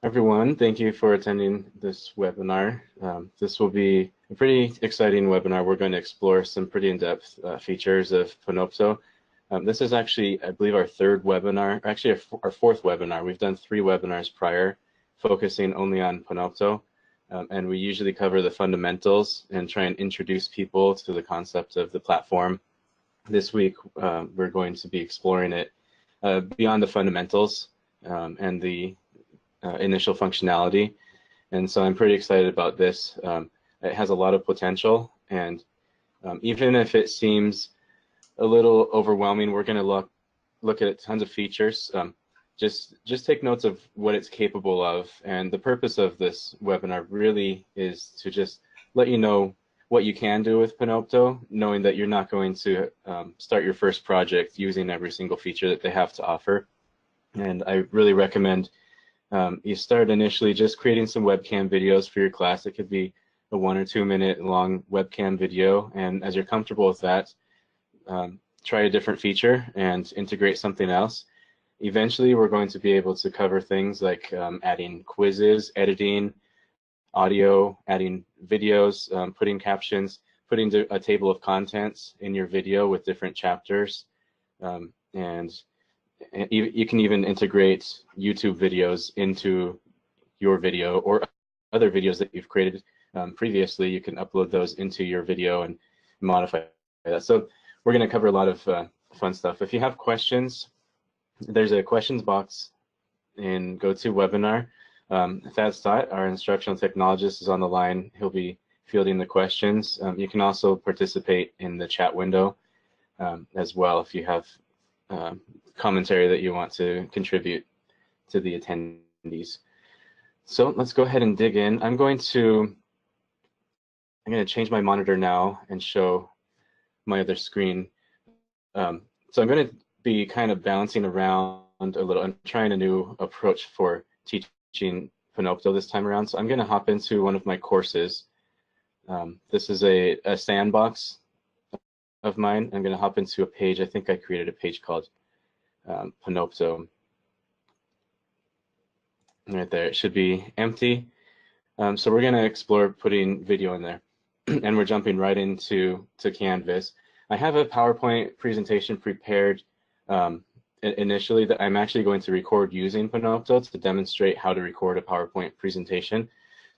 Everyone, thank you for attending this webinar. This will be a pretty exciting webinar. We're going to explore some pretty in-depth features of Panopto. This is actually, I believe, our third webinar, actually our fourth webinar. We've done 3 webinars prior, focusing only on Panopto, and we usually cover the fundamentals and try and introduce people to the concept of the platform. This week, we're going to be exploring it beyond the fundamentals and the initial functionality, and so I'm pretty excited about this. It has a lot of potential, and even if it seems a little overwhelming, we're going to look at tons of features. Just take notes of what it's capable of, and the purpose of this webinar really is to just let you know what you can do with Panopto, knowing that you're not going to start your first project using every single feature that they have to offer. And I really recommend you start initially just creating some webcam videos for your class. It could be a 1 or 2 minute long webcam video, and as you're comfortable with that, try a different feature and integrate something else. Eventually, we're going to be able to cover things like adding quizzes, editing audio, adding videos, putting captions, putting a table of contents in your video with different chapters, and you can even integrate YouTube videos into your video, or other videos that you've created previously. You can upload those into your video and modify that. So we're going to cover a lot of fun stuff. If you have questions, there's a questions box in GoToWebinar. Thad Stott, our instructional technologist, is on the line. He'll be fielding the questions. You can also participate in the chat window as well if you have commentary that you want to contribute to the attendees. So let's go ahead and dig in. I'm going to change my monitor now and show my other screen. So I'm going to be kind of bouncing around a little and trying a new approach for teaching Panopto this time around. So I'm going to hop into one of my courses. This is a sandbox of mine. I'm going to hop into a page. I think I created a page called Panopto. Right there, it should be empty. So we're going to explore putting video in there, and we're jumping right into Canvas. I have a PowerPoint presentation prepared initially that I'm actually going to record using Panopto to demonstrate how to record a PowerPoint presentation.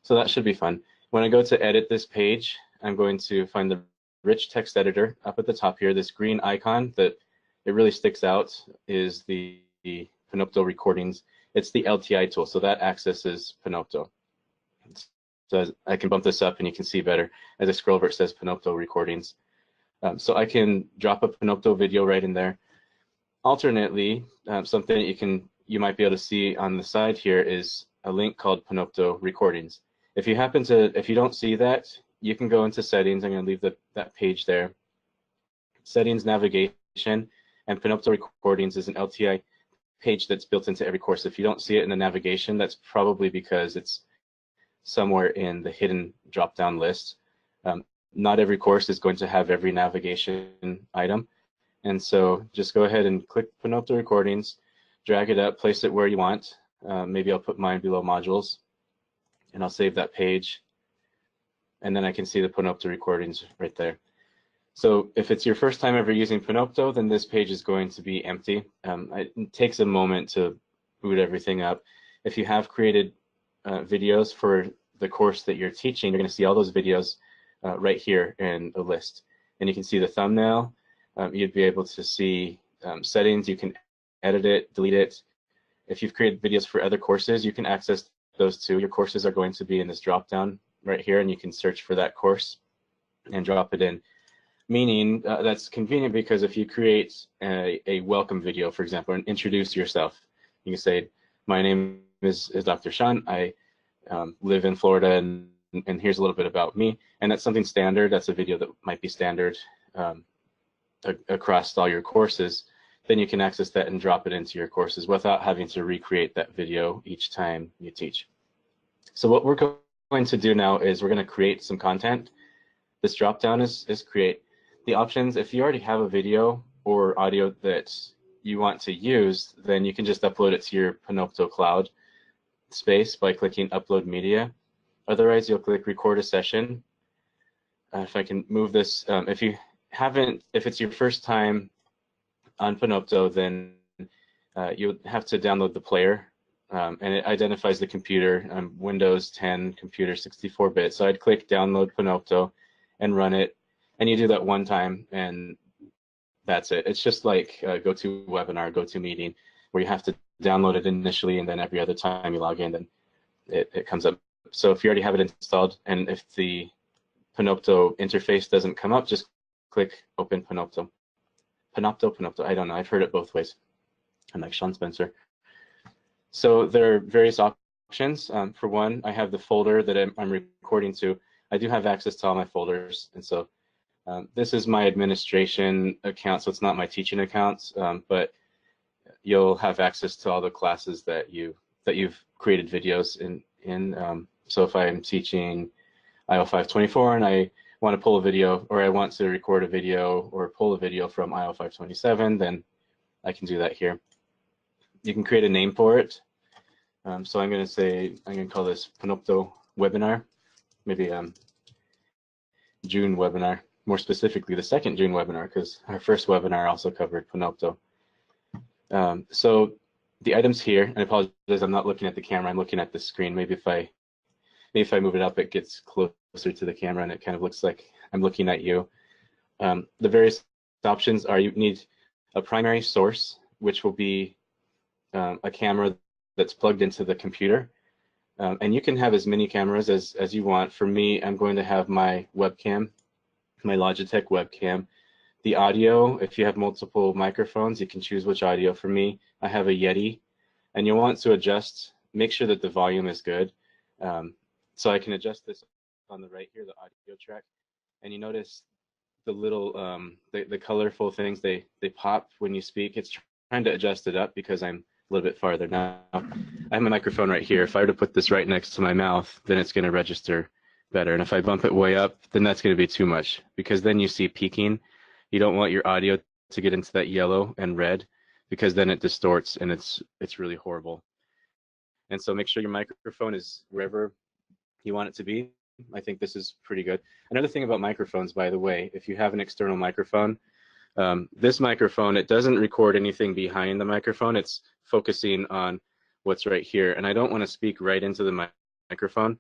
So that should be fun. When I go to edit this page, I'm going to find the rich text editor up at the top here. This green icon that it really sticks out is the Panopto recordings. It's the LTI tool, so that accesses Panopto. So I can bump this up and you can see better. As I scroll over, it says Panopto recordings. So I can drop a Panopto video right in there. Alternately, something you might be able to see on the side here is a link called Panopto recordings. If you don't see that, you can go into settings. I'm going to leave that page there. Settings, navigation, and Panopto recordings is an LTI page that's built into every course. If you don't see it in the navigation, that's probably because it's somewhere in the hidden drop-down list. Not every course is going to have every navigation item. And so just go ahead and click Panopto recordings, drag it up, place it where you want. Maybe I'll put mine below modules, and I'll save that page. And then I can see the Panopto recordings right there. So if it's your first time ever using Panopto, then this page is going to be empty. It takes a moment to boot everything up. If you have created videos for the course that you're teaching, you're going to see all those videos right here in a list. And you can see the thumbnail. You'd be able to see settings. You can edit it, delete it. If you've created videos for other courses, you can access those too. Your courses are going to be in this drop-down right here, and you can search for that course and drop it in. Meaning that's convenient because if you create a welcome video, for example, and introduce yourself, you can say, my name is Dr. Sean. I live in Florida, and here's a little bit about me. And that's something standard. That's a video that might be standard across all your courses. Then you can access that and drop it into your courses without having to recreate that video each time you teach. So what we're going to do now is we're going to create some content. This drop down is create. The options, if you already have a video or audio that you want to use, then you can just upload it to your Panopto cloud. space by clicking Upload Media. Otherwise, you'll click Record a Session. If I can move this, if it's your first time on Panopto, then you have to download the player, and it identifies the computer, Windows 10 computer 64-bit. So I'd click Download Panopto and run it, and you do that one time, and that's it. It's just like GoToWebinar, GoToMeeting, where you have to download it initially, and then every other time you log in, then it comes up. So if you already have it installed, and if the Panopto interface doesn't come up, just click Open Panopto. Panopto, I don't know. I've heard it both ways. I'm like Sean Spencer. So there are various options. For one, I have the folder that I'm recording to. I do have access to all my folders, and so this is my administration account, so it's not my teaching account, but you'll have access to all the classes that you've created videos in. So if I'm teaching IO524 and I want to pull a video, or I want to record a video or pull a video from IO527, then I can do that here. You can create a name for it. So I'm going to call this Panopto webinar, maybe June webinar, more specifically the second June webinar, because our first webinar also covered Panopto. So the items here, and I apologize, I'm not looking at the camera, I'm looking at the screen. Maybe if I move it up, it gets closer to the camera and it kind of looks like I'm looking at you. The various options are, you need a primary source, which will be a camera that's plugged into the computer. And you can have as many cameras as you want. For me, I'm going to have my webcam, my Logitech webcam. The audio, if you have multiple microphones, you can choose which audio. For me, I have a Yeti, and you'll want to make sure that the volume is good. So I can adjust this on the right here, the audio track, and you notice the little, the colorful things, they pop when you speak. It's trying to adjust it up because I'm a little bit farther now. I have my microphone right here. If I were to put this right next to my mouth, then it's going to register better. And if I bump it way up, then that's going to be too much, because then you see peaking. You don't want your audio to get into that yellow and red, because then it distorts and it's really horrible. And so make sure your microphone is wherever you want it to be. I think this is pretty good. Another thing about microphones, by the way, if you have an external microphone, this microphone, it doesn't record anything behind the microphone. It's focusing on what's right here. And I don't want to speak right into the microphone.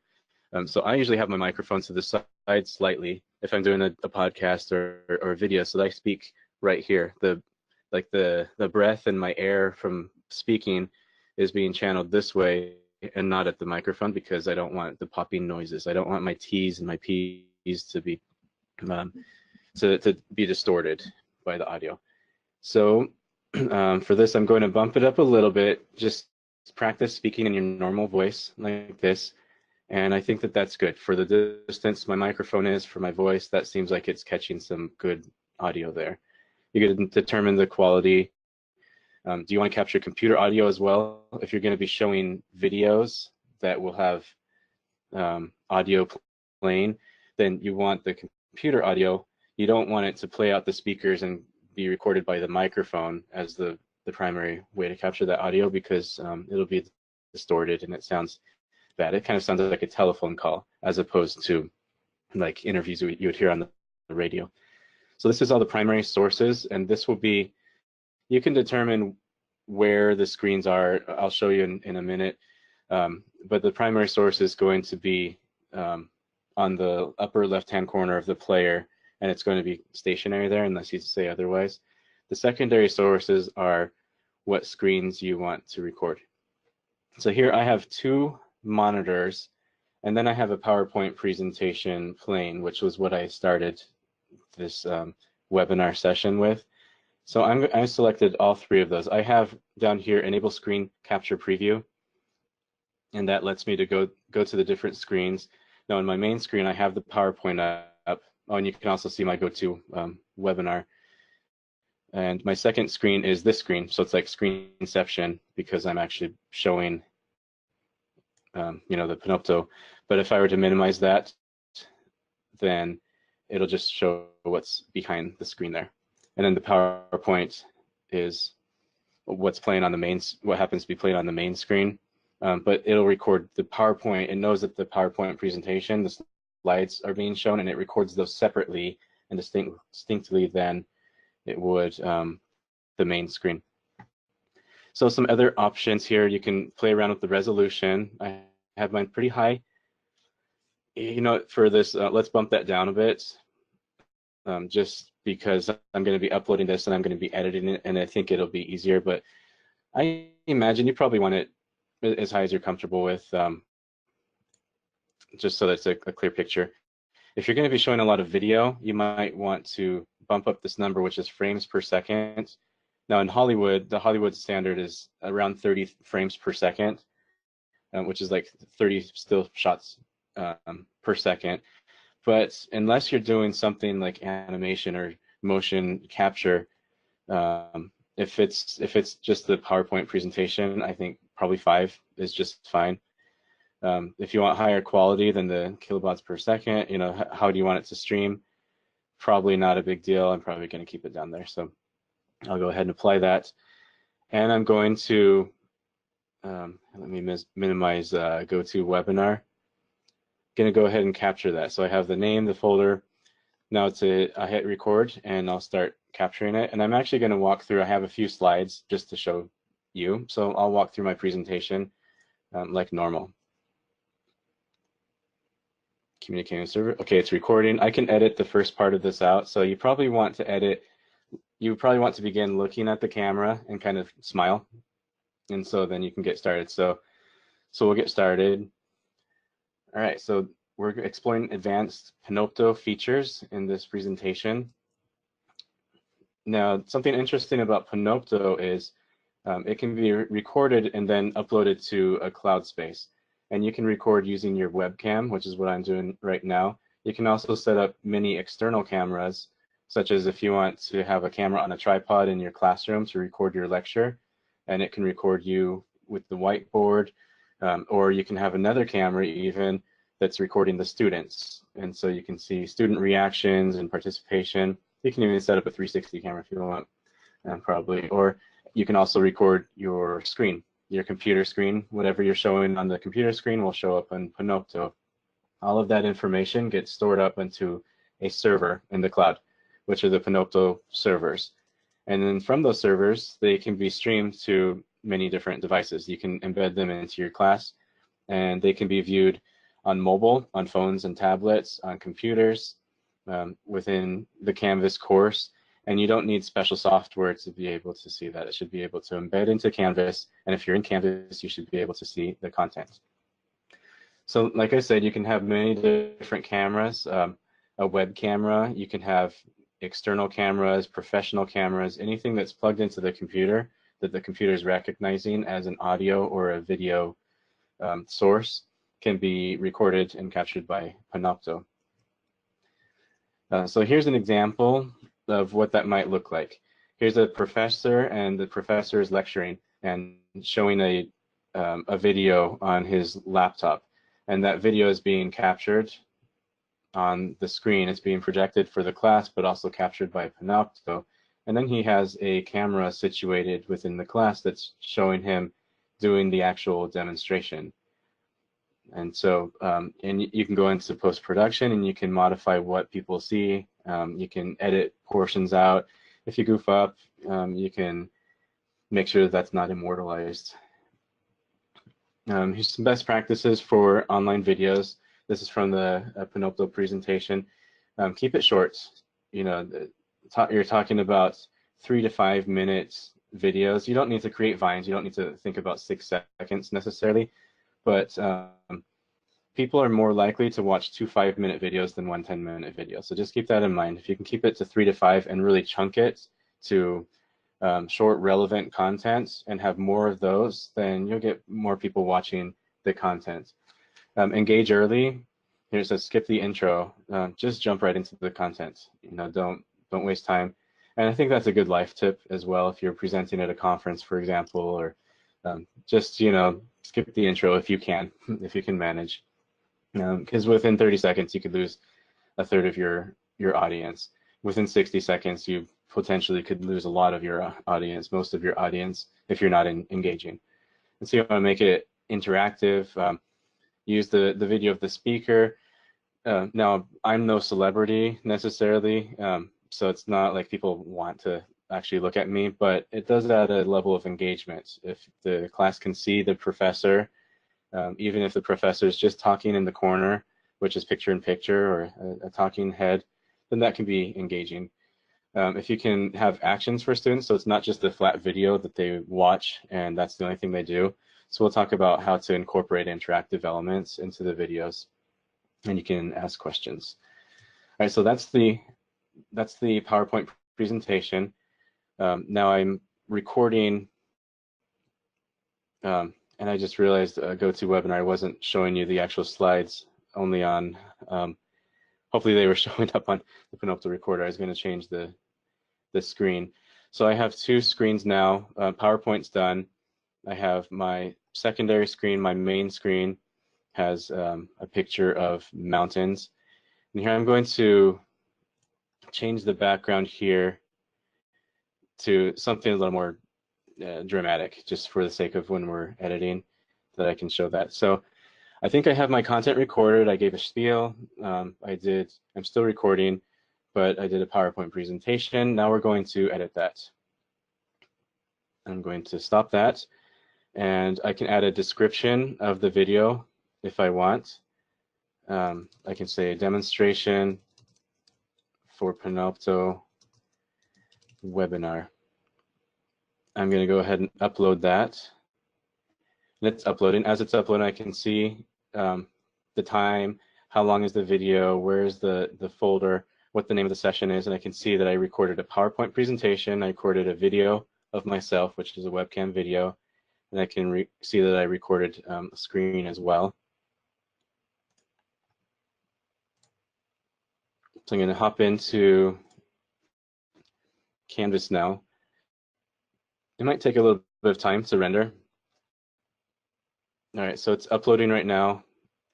So I usually have my microphone to the side slightly if I'm doing a podcast or a video, so that I speak right here. The breath and my air from speaking is being channeled this way and not at the microphone, because I don't want the popping noises. I don't want my T's and my P's to be distorted by the audio. So for this, I'm going to bump it up a little bit. Just practice speaking in your normal voice like this. And I think that that's good. For the distance my microphone is, for my voice, that seems like it's catching some good audio there. You can determine the quality. Do you want to capture computer audio as well? If you're going to be showing videos that will have audio playing, then you want the computer audio. You don't want it to play out the speakers and be recorded by the microphone as the primary way to capture that audio, because it'll be distorted and it sounds bad. It kind of sounds like a telephone call as opposed to like interviews you would hear on the radio. So this is all the primary sources, and this will be, you can determine where the screens are. I'll show you in a minute, but the primary source is going to be on the upper left-hand corner of the player, and it's going to be stationary there unless you say otherwise. The secondary sources are what screens you want to record. So here I have two monitors, and then I have a PowerPoint presentation playing, which was what I started this webinar session with. So I selected all three of those. I have down here enable screen capture preview, and that lets me to go to the different screens. Now in my main screen, I have the PowerPoint up. Oh, and you can also see my go-to webinar. And my second screen is this screen, so it's like screenception, because I'm actually showing the Panopto. But if I were to minimize that, then it'll just show what's behind the screen there. And then the PowerPoint is what's playing on the main, what happens to be playing on the main screen. but it'll record the PowerPoint. It knows that the PowerPoint presentation, the slides are being shown, and it records those separately and distinctly than it would the main screen. So some other options here, you can play around with the resolution. I have mine pretty high. You know, for this, let's bump that down a bit, just because I'm going to be uploading this and I'm going to be editing it, and I think it'll be easier. But I imagine you probably want it as high as you're comfortable with, just so that's a clear picture. If you're going to be showing a lot of video, you might want to bump up this number, which is frames per second. Now in Hollywood, the Hollywood standard is around 30 frames per second, which is like 30 still shots per second. But unless you're doing something like animation or motion capture, if it's just the PowerPoint presentation, I think probably 5 is just fine. If you want higher quality than the kilobytes per second, you know, how do you want it to stream? Probably not a big deal. I'm probably going to keep it down there. So I'll go ahead and apply that. And I'm going to, let me minimize GoToWebinar. Going to go ahead and capture that. So I have the name, the folder. Now I hit record and I'll start capturing it. And I'm actually going to walk through, I have a few slides just to show you. So I'll walk through my presentation like normal. Communicating server. Okay, it's recording. I can edit the first part of this out. So you probably want to edit, you probably want to begin looking at the camera and kind of smile. And so then you can get started. So we'll get started. All right, so we're exploring advanced Panopto features in this presentation. Now, something interesting about Panopto is it can be recorded and then uploaded to a cloud space. And you can record using your webcam, which is what I'm doing right now. You can also set up many external cameras, such as if you want to have a camera on a tripod in your classroom to record your lecture, and it can record you with the whiteboard, or you can have another camera even that's recording the students. And so you can see student reactions and participation. You can even set up a 360 camera if you want, probably. Or you can also record your screen, your computer screen. Whatever you're showing on the computer screen will show up on Panopto. All of that information gets stored up into a server in the cloud, which are the Panopto servers. And then from those servers, they can be streamed to many different devices. You can embed them into your class, and they can be viewed on mobile, on phones and tablets, on computers, within the Canvas course. And you don't need special software to be able to see that. It should be able to embed into Canvas. And if you're in Canvas, you should be able to see the content. So like I said, you can have many different cameras, a web camera. You can have external cameras, professional cameras, anything that's plugged into the computer that the computer is recognizing as an audio or a video source can be recorded and captured by Panopto. So here's an example of what that might look like. Here's a professor, and the professor is lecturing and showing a video on his laptop, and that video is being captured on the screen. It's being projected for the class, but also captured by Panopto. And then he has a camera situated within the class that's showing him doing the actual demonstration. And so, and you can go into post-production and you can modify what people see. You can edit portions out. If you goof up, you can make sure that that's not immortalized. Here's some best practices for online videos. This is from the Panopto presentation. Keep it short. You know, you're talking about 3 to 5 minute videos. You don't need to create vines. You don't need to think about 6 seconds necessarily. But people are more likely to watch 2 5-minute videos than 1 10-minute video. So just keep that in mind. If you can keep it to 3 to 5 and really chunk it to short, relevant content and have more of those, then you'll get more people watching the content. Engage early. Here it says skip the intro. Just jump right into the content. You know, don't waste time. And I think that's a good life tip as well if you're presenting at a conference, for example, or just, you know, skip the intro if you can, if you can manage. Because within 30 seconds, you could lose a third of your audience. Within 60 seconds, you potentially could lose a lot of your audience, most of your audience, if you're not engaging. And so you want to make it interactive. Use the video of the speaker. Now, I'm no celebrity necessarily, so it's not like people want to actually look at me, but it does add a level of engagement. If the class can see the professor, even if the professor is just talking in the corner, which is picture in picture or a talking head, then that can be engaging. If you can have actions for students, so it's not just a flat video that they watch and that's the only thing they do. So we'll talk about how to incorporate interactive elements into the videos, and you can ask questions. All right, so that's the PowerPoint presentation. Now I'm recording, and I just realized GoToWebinar, I wasn't showing you the actual slides, only on, hopefully they were showing up on the Panopto recorder. I was going to change the screen. So I have two screens now. PowerPoint's done. I have my secondary screen, my main screen has a picture of mountains. And here I'm going to change the background here to something a little more dramatic, just for the sake of when we're editing, that I can show that. So I think I have my content recorded. I gave a spiel. I'm still recording, but I did a PowerPoint presentation. Now we're going to edit that. I'm going to stop that, and I can add a description of the video if I want. I can say demonstration for Panopto webinar. I'm going to go ahead and upload that. And it's uploading. As it's uploading, I can see the time, how long is the video, where is the folder, what the name of the session is, and I can see that I recorded a PowerPoint presentation. I recorded a video of myself, which is a webcam video, and I can see that I recorded a screen as well. So I'm going to hop into Canvas now. It might take a little bit of time to render. All right, so it's uploading right now,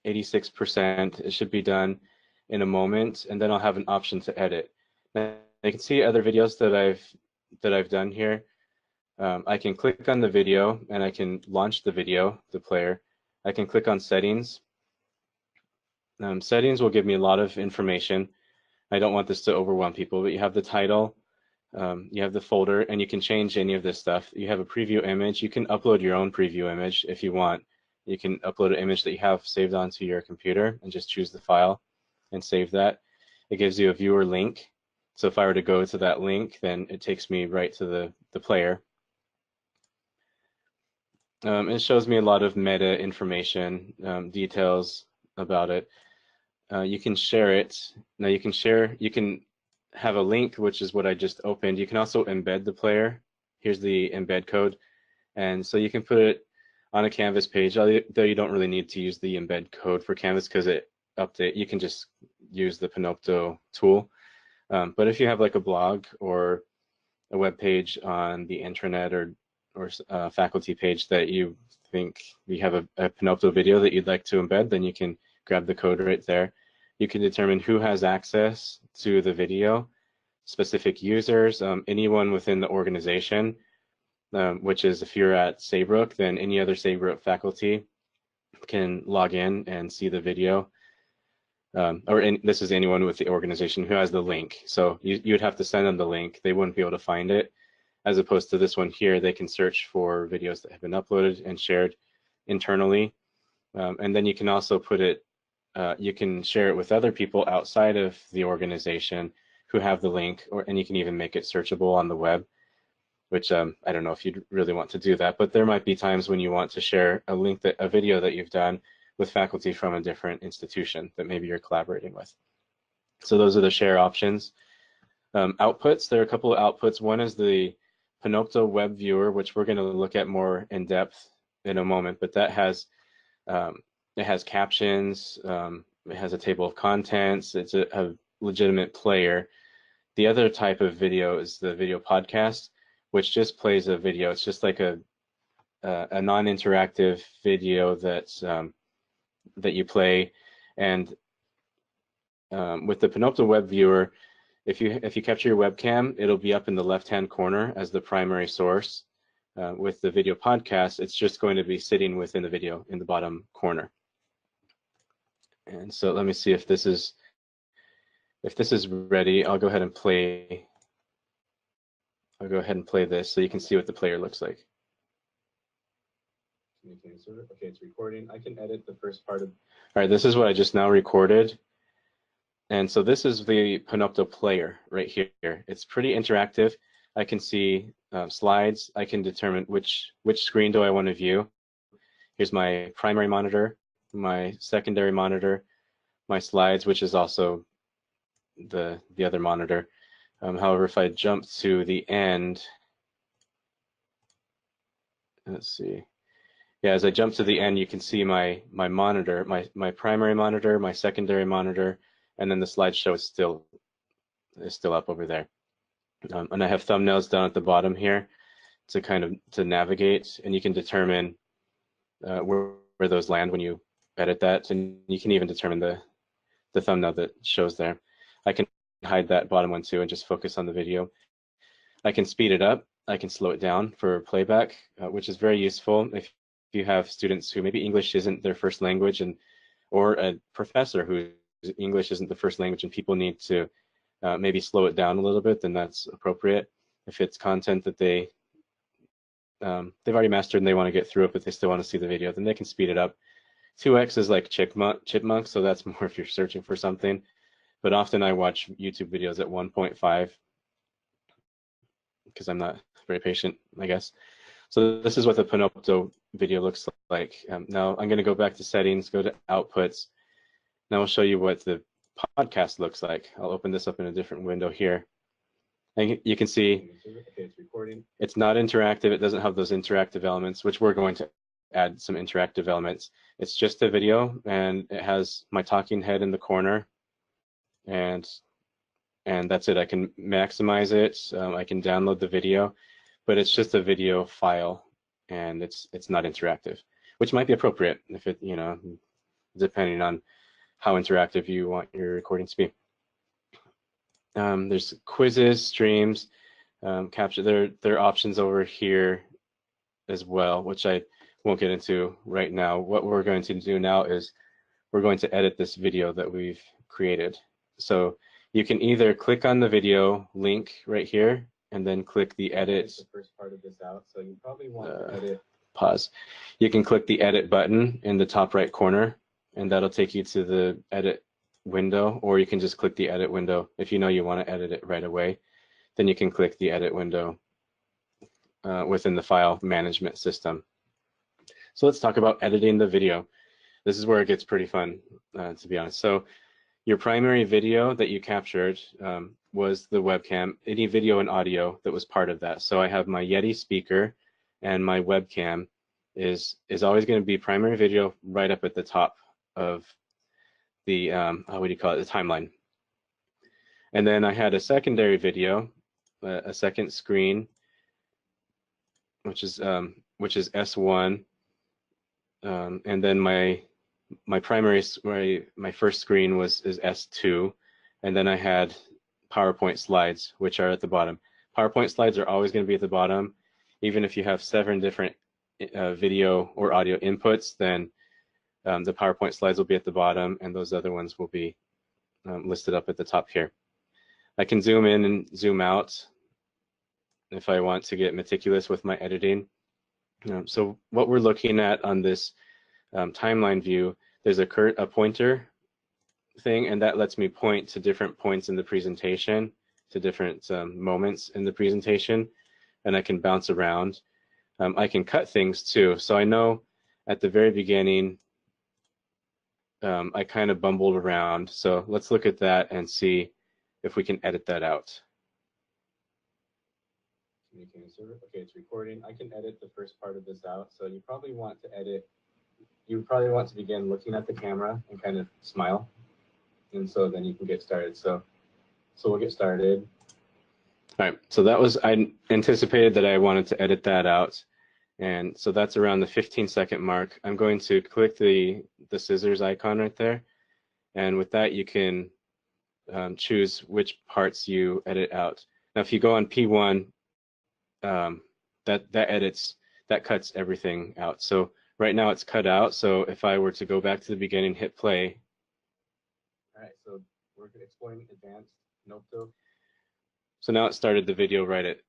86%. It should be done in a moment, and then I'll have an option to edit. Now, you can see other videos that I've done here. I can click on the video and I can launch the video, the player. I can click on settings. Settings will give me a lot of information. I don't want this to overwhelm people, but you have the title, you have the folder, and you can change any of this stuff. You have a preview image. You can upload your own preview image if you want. You can upload an image that you have saved onto your computer and just choose the file and save that. It gives you a viewer link. So if I were to go to that link, then it takes me right to the player. It shows me a lot of meta information, details about it. You can share it. Now you can have a link, which is what I just opened. You can also embed the player. Here's the embed code. And so you can put it on a Canvas page, though you don't really need to use the embed code for Canvas because you can just use the Panopto tool. But if you have like a blog or a web page on the intranet or a faculty page that you think you have a Panopto video that you'd like to embed, then you can grab the code right there. You can determine who has access to the video, specific users, anyone within the organization, which is if you're at Saybrook, then any other Saybrook faculty can log in and see the video. This is anyone with the organization who has the link. So you would have to send them the link. They wouldn't be able to find it. As opposed to this one here, they can search for videos that have been uploaded and shared internally. And then you can also put it, you can share it with other people outside of the organization who have the link, and you can even make it searchable on the web, which I don't know if you'd really want to do that, but there might be times when you want to share a video that you've done with faculty from a different institution that maybe you're collaborating with. So those are the share options. Outputs, there are a couple of outputs. One is the Panopto web viewer, which we're going to look at more in depth in a moment, but that has it has captions, it has a table of contents, it's a legitimate player. The other type of video is the video podcast, which just plays a video. It's just like a non-interactive video that you play. And with the Panopto web viewer, if you capture your webcam, it'll be up in the left-hand corner as the primary source. with the video podcast, it's just going to be sitting within the video in the bottom corner. And so let me see if this is ready. I'll go ahead and play. I'll go ahead and play this so you can see what the player looks like. Okay, it's recording. I can edit the first part of. All right, this is what I just now recorded. And so this is the Panopto player right here. It's pretty interactive. I can see slides. I can determine which screen do I want to view. Here's my primary monitor, my secondary monitor, my slides, which is also the other monitor. However, if I jump to the end, let's see. Yeah, as I jump to the end, you can see my monitor, my primary monitor, my secondary monitor, and then the slideshow is still up over there. And I have thumbnails down at the bottom here to navigate, and you can determine where those land when you edit that, and you can even determine the thumbnail that shows there. I can hide that bottom one too and just focus on the video. I can speed it up. I can slow it down for playback, which is very useful if you have students who maybe English isn't their first language, or a professor whose English isn't the first language, and people need to maybe slow it down a little bit, then that's appropriate. If it's content that they've already mastered and they want to get through it, but they still want to see the video, then they can speed it up. 2x is like chipmunk, so that's more if you're searching for something. But often I watch YouTube videos at 1.5 because I'm not very patient, I guess. So this is what the Panopto video looks like. Now I'm going to go back to settings, go to outputs. Now I'll show you what the podcast looks like. I'll open this up in a different window here. And you can see it's recording. It's not interactive. It doesn't have those interactive elements, which we're going to add some interactive elements. It's just a video, and it has my talking head in the corner, and that's it. I can maximize it. I can download the video, but it's just a video file, and it's not interactive, which might be appropriate if it, depending on how interactive you want your recording to be. There's quizzes, streams, capture. There are options over here as well, which I won't get into right now. What we're going to do now is we're going to edit this video that we've created. So you can either click on the video link right here and then click the edit. The first part of this out, so you probably want to edit. Pause. You can click the edit button in the top right corner, and that'll take you to the edit window, or you can just click the edit window. If you know you want to edit it right away, then you can click the edit window within the file management system. So let's talk about editing the video. This is where it gets pretty fun, to be honest. So your primary video that you captured was the webcam, any video and audio that was part of that. So I have my Yeti speaker, and my webcam is always going to be primary video right up at the top of the, what do you call it, the timeline. And then I had a secondary video, a second screen, which is S1, and then my first screen is S2, and then I had PowerPoint slides, which are at the bottom. PowerPoint slides are always going to be at the bottom, even if you have 7 different video or audio inputs. Then the PowerPoint slides will be at the bottom, and those other ones will be listed up at the top here. I can zoom in and zoom out if I want to get meticulous with my editing. So what we're looking at on this timeline view, there's a pointer thing, and that lets me point to different points in the presentation, to different moments in the presentation, and I can bounce around. I can cut things too. So I know at the very beginning, I kind of bumbled around. So let's look at that and see if we can edit that out. Okay, it's recording. I can edit the first part of this out. So you probably want to begin looking at the camera and kind of smile. And so then you can get started. So we'll get started. All right, so I anticipated that I wanted to edit that out. And so that's around the 15-second mark. I'm going to click the scissors icon right there. And with that, you can choose which parts you edit out. Now, if you go on P1, that cuts everything out. So right now it's cut out. So if I were to go back to the beginning, hit play. All right, so we're exploring advanced Panopto. So now it started the video right at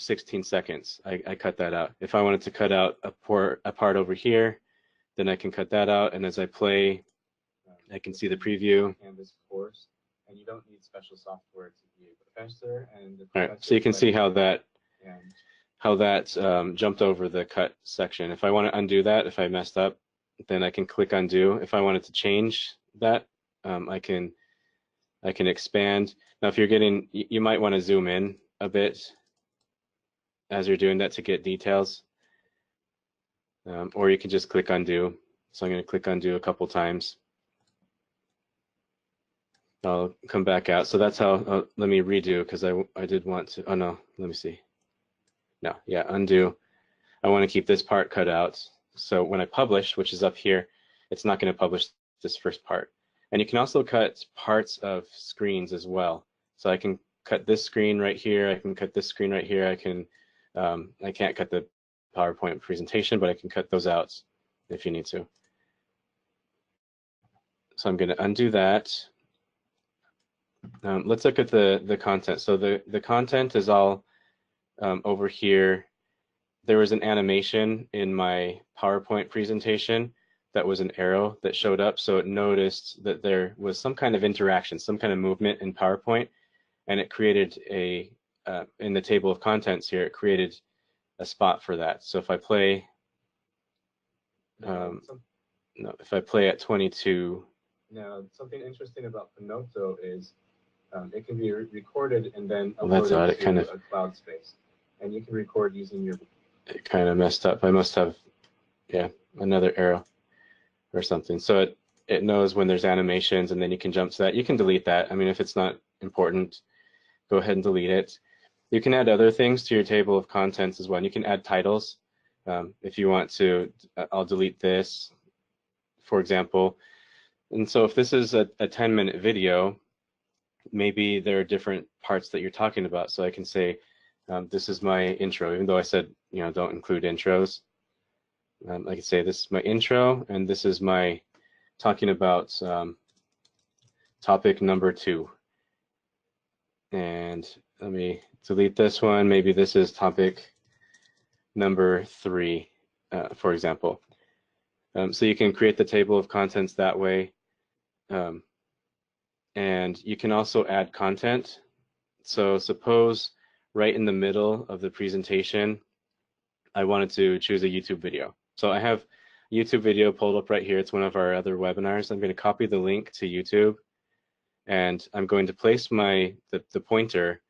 16 seconds. I cut that out. If I wanted to cut out a part over here, then I can cut that out. And as I play, I can see the preview. Canvas course, and you don't need special software to view the professor and the. All right, so you can see how that jumped over the cut section. If I want to undo that, if I messed up, then I can click undo. If I wanted to change that, I can expand. Now, if you're getting, you might want to zoom in a bit as you're doing that to get details, or you can just click undo. So I'm going to click undo a couple times. I'll come back out. So that's how, let me redo, because I did want to, oh no, let me see. No, yeah, undo. I want to keep this part cut out. So when I publish, which is up here, it's not going to publish this first part. And you can also cut parts of screens as well. So I can cut this screen right here. I can cut this screen right here. I can't cut the PowerPoint presentation, but I can cut those out if you need to. So I'm going to undo that. Let's look at the content. So the content is all over here. There was an animation in my PowerPoint presentation that was an arrow that showed up. So it noticed that there was some kind of interaction, some kind of movement in PowerPoint, and it created in the table of contents here, it created a spot for that. So if I play, if I play at 22. Now, something interesting about Panopto is it can be recorded and then uploaded to a cloud space. And you can record using your. It kind of messed up. I must have, yeah, another arrow or something. So it knows when there's animations, and then you can jump to that. You can delete that. I mean, if it's not important, go ahead and delete it. You can add other things to your table of contents as well. And you can add titles if you want to. I'll delete this, for example. And so if this is a 10-minute video, maybe there are different parts that you're talking about. So I can say, this is my intro, even though I said, don't include intros. I can say this is my intro, and this is my talking about topic number 2. And let me delete this one. Maybe this is topic number 3, for example. So you can create the table of contents that way. And you can also add content. So suppose right in the middle of the presentation, I wanted to choose a YouTube video. So I have a YouTube video pulled up right here. It's one of our other webinars. I'm going to copy the link to YouTube, and I'm going to place the pointer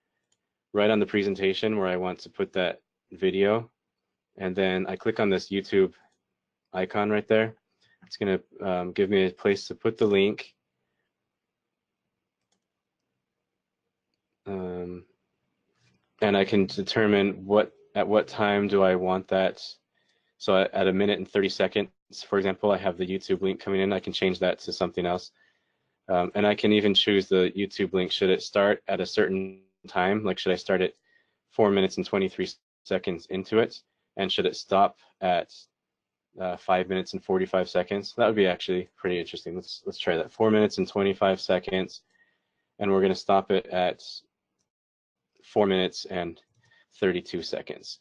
right on the presentation where I want to put that video. And then I click on this YouTube icon right there. It's going to give me a place to put the link. And I can determine at what time do I want that. So at 1 minute and 30 seconds, for example, I have the YouTube link coming in. I can change that to something else. And I can even choose the YouTube link. Should it start at a certain time? Like, should I start at 4 minutes and 23 seconds into it? And should it stop at 5 minutes and 45 seconds? That would be actually pretty interesting. Let's try that. 4 minutes and 25 seconds. And we're going to stop it at 4 minutes and 32 seconds.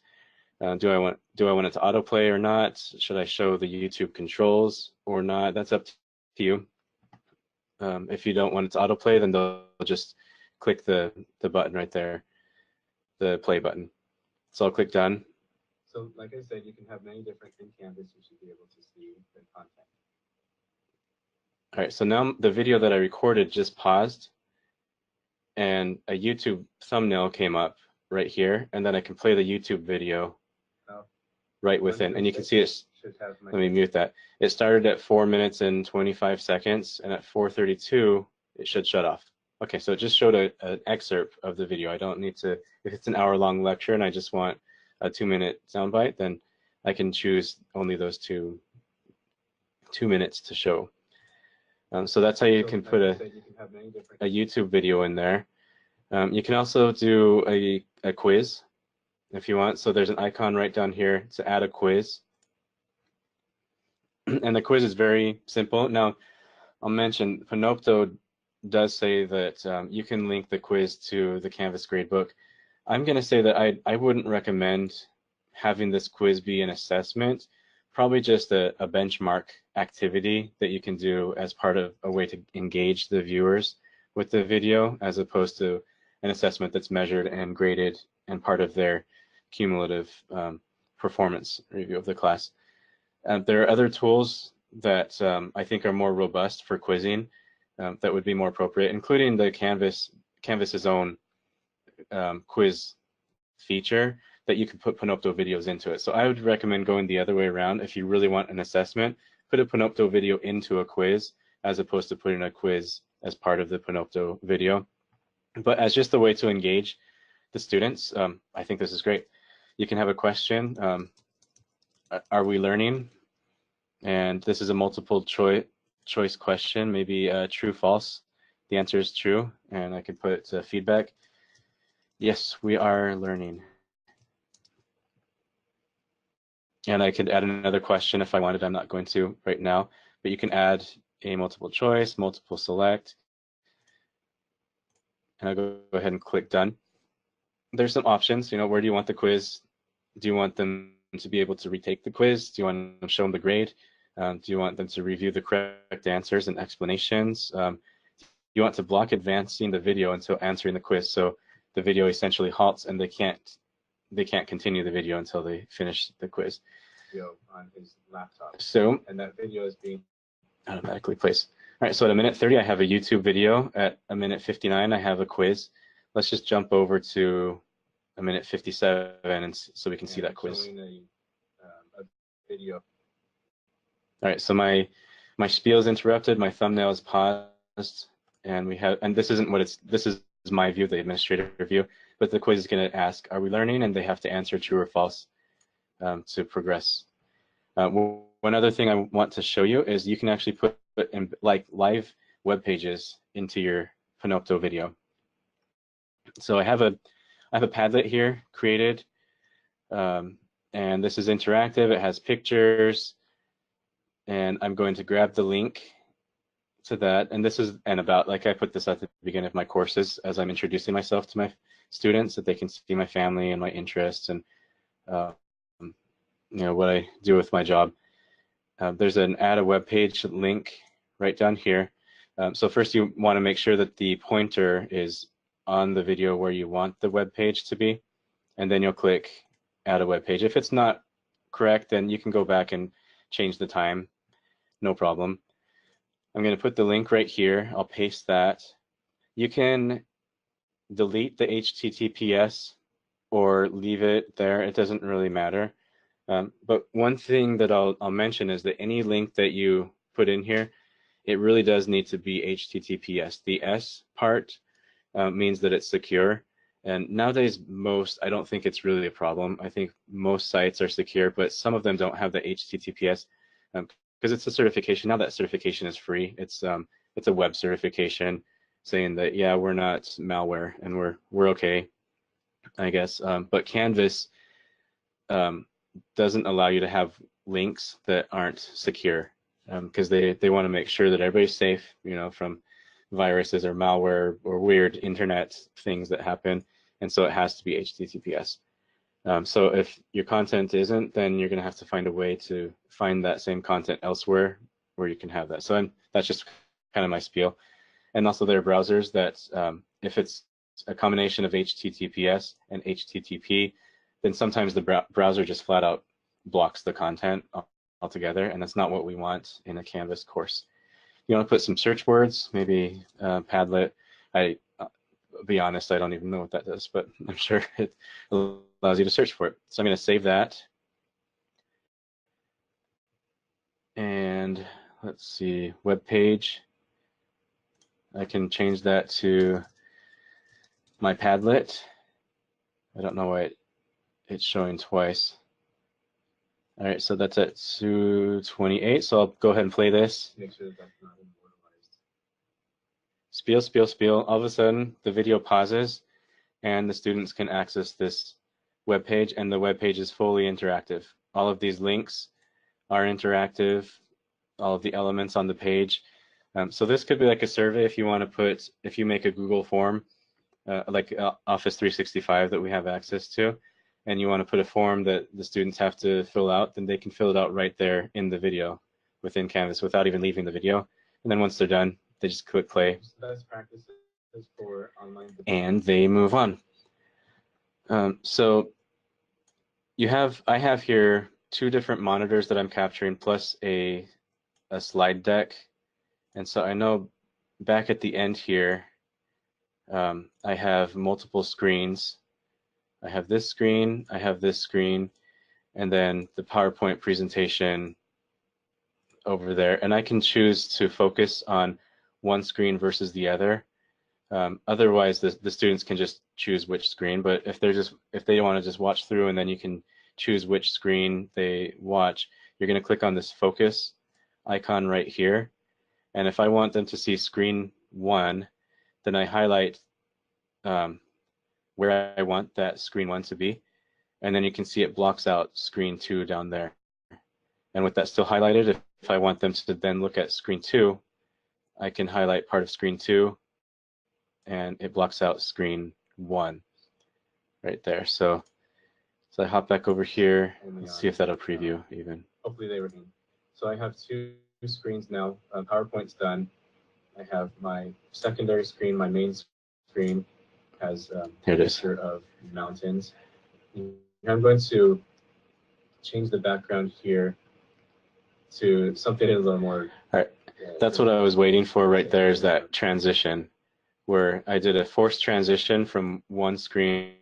Do I want it to autoplay or not? Should I show the YouTube controls or not? That's up to you. If you don't want it to autoplay, then they'll just click the button right there, the play button. So I'll click done. So like I said, you can have many different in Canvas. You should be able to see the content. All right, so now the video that I recorded just paused, and a YouTube thumbnail came up right here, and then I can play the YouTube video right within. And you can see it. Let me mute that. It started at 4 minutes and 25 seconds, and at 4:32, it should shut off. Okay, so it just showed an excerpt of the video. I don't need to, if it's an hour-long lecture and I just want a 2-minute soundbite, then I can choose only those two minutes to show. So that's how you can put a YouTube video in there. You can also do a quiz, if you want. So there's an icon right down here to add a quiz. And the quiz is very simple. Now, I'll mention Panopto does say that you can link the quiz to the Canvas gradebook. I'm going to say that I wouldn't recommend having this quiz be an assessment, probably just a benchmark activity that you can do as part of a way to engage the viewers with the video, as opposed to an assessment that's measured and graded and part of their cumulative performance review of the class. There are other tools that I think are more robust for quizzing that would be more appropriate, including the Canvas's own quiz feature that you can put Panopto videos into it. So I would recommend going the other way around. If you really want an assessment, put a Panopto video into a quiz as opposed to putting a quiz as part of the Panopto video. But as just a way to engage the students, I think this is great. You can have a question. Are we learning? And this is a multiple choice question, maybe true, false. The answer is true, and I can put feedback. Yes, we are learning. And I could add another question if I wanted. I'm not going to right now, but you can add a multiple choice, multiple select, and I'll go ahead and click done. There's some options. You know, where do you want the quiz? Do you want them to be able to retake the quiz? Do you want to show them the grade? Do you want them to review the correct answers and explanations? You want to block advancing the video until answering the quiz, so the video essentially halts and they can't continue the video until they finish the quiz. On his laptop. So, and that video is being automatically placed. All right, so at 1:30, I have a YouTube video. At 1:59, I have a quiz. Let's just jump over to 1:57, and so we can see that quiz. A video. All right, so my spiel is interrupted, my thumbnail is paused, and this isn't what this is my view, the administrator view, but the quiz is going to ask, are we learning? And they have to answer true or false to progress. One other thing I want to show you is you can actually put in, like, live web pages into your Panopto video. So I have a Padlet here created, and this is interactive. It has pictures, and I'm going to grab the link to that. And this is like I put this at the beginning of my courses as I'm introducing myself to my students, so that they can see my family and my interests and you know, what I do with my job. There's an add a web page link right down here. So first you want to make sure that the pointer is on the video where you want the web page to be, and then you'll click add a web page. If it's not correct, then you can go back and change the time, no problem. I'm going to put the link right here. I'll paste that. You can delete the HTTPS or leave it there. It doesn't really matter. But one thing that I'll mention is that any link that you put in here, it really does need to be HTTPS. The S part means that it's secure. And nowadays, I don't think it's really a problem. I think most sites are secure, but some of them don't have the HTTPS because it's a certification. Now that certification is free. It's a web certification saying that, yeah, we're not malware and we're okay, I guess. But Canvas doesn't allow you to have links that aren't secure because they want to make sure that everybody's safe, you know, from viruses or malware or weird internet things that happen. And so it has to be HTTPS. So if your content isn't, then you're going to have to find a way to find that same content elsewhere where you can have that. So that's just kind of my spiel. And also there are browsers that if it's a combination of HTTPS and HTTP, then sometimes the browser just flat out blocks the content altogether, and that's not what we want in a Canvas course. You want to put some search words, maybe Padlet. Be honest, I don't even know what that does, but I'm sure it allows you to search for it. So I'm going to save that. And let's see, web page. I can change that to my Padlet. I don't know why it's showing twice. All right, so that's at 2:28. So I'll go ahead and play this. Make sure that that's not immortalized. Spiel, spiel, spiel. All of a sudden, the video pauses, and the students can access this web page, and the web page is fully interactive. All of these links are interactive, all of the elements on the page. So this could be like a survey if you want to put, if you make a Google form, like Office 365 that we have access to, and you want to put a form that the students have to fill out, then they can fill it out right there in the video within Canvas without even leaving the video. And then once they're done, they just click play. Best practices for online video. And they move on. So I have here 2 different monitors that I'm capturing plus a slide deck. And so I know back at the end here, I have multiple screens. I have this screen, I have this screen, and then the PowerPoint presentation over there. And I can choose to focus on one screen versus the other. Otherwise, the students can just choose which screen. But if they want to just watch through, and then you can choose which screen they watch, you're going to click on this focus icon right here. And if I want them to see screen 1, then I highlight where I want that screen 1 to be. And then you can see it blocks out screen 2 down there. And with that still highlighted, if I want them to then look at screen 2, I can highlight part of screen 2, and it blocks out screen 1 right there. So I hop back over here and see if that'll preview even. Hopefully they were in. So I have 2 screens now. PowerPoint's done. I have my secondary screen, my main screen has a picture of mountains. I'm going to change the background here to something a little more. All right, that's what I was waiting for right there, is that transition where I did a forced transition from one screen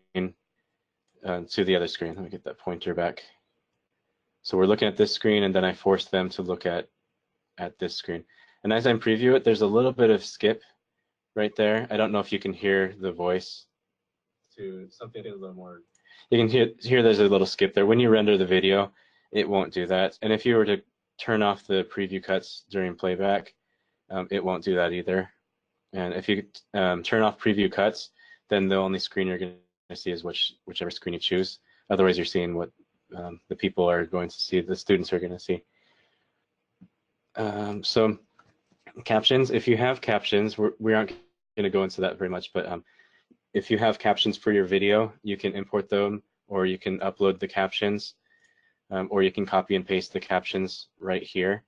to the other screen. Let me get that pointer back. So we're looking at this screen, and then I forced them to look at this screen. And as I preview it, there's a little bit of skip right there. I don't know if you can hear the voice. To something a little more. You can hear there's a little skip there. When you render the video, it won't do that. And if you were to turn off the preview cuts during playback, it won't do that either. And if you turn off preview cuts, then the only screen you're going to see is whichever screen you choose. Otherwise, you're seeing what the people are going to see, the students are going to see. So captions, if you have captions, we aren't going to go into that very much, but if you have captions for your video, you can import them, or you can upload the captions, or you can copy and paste the captions right here.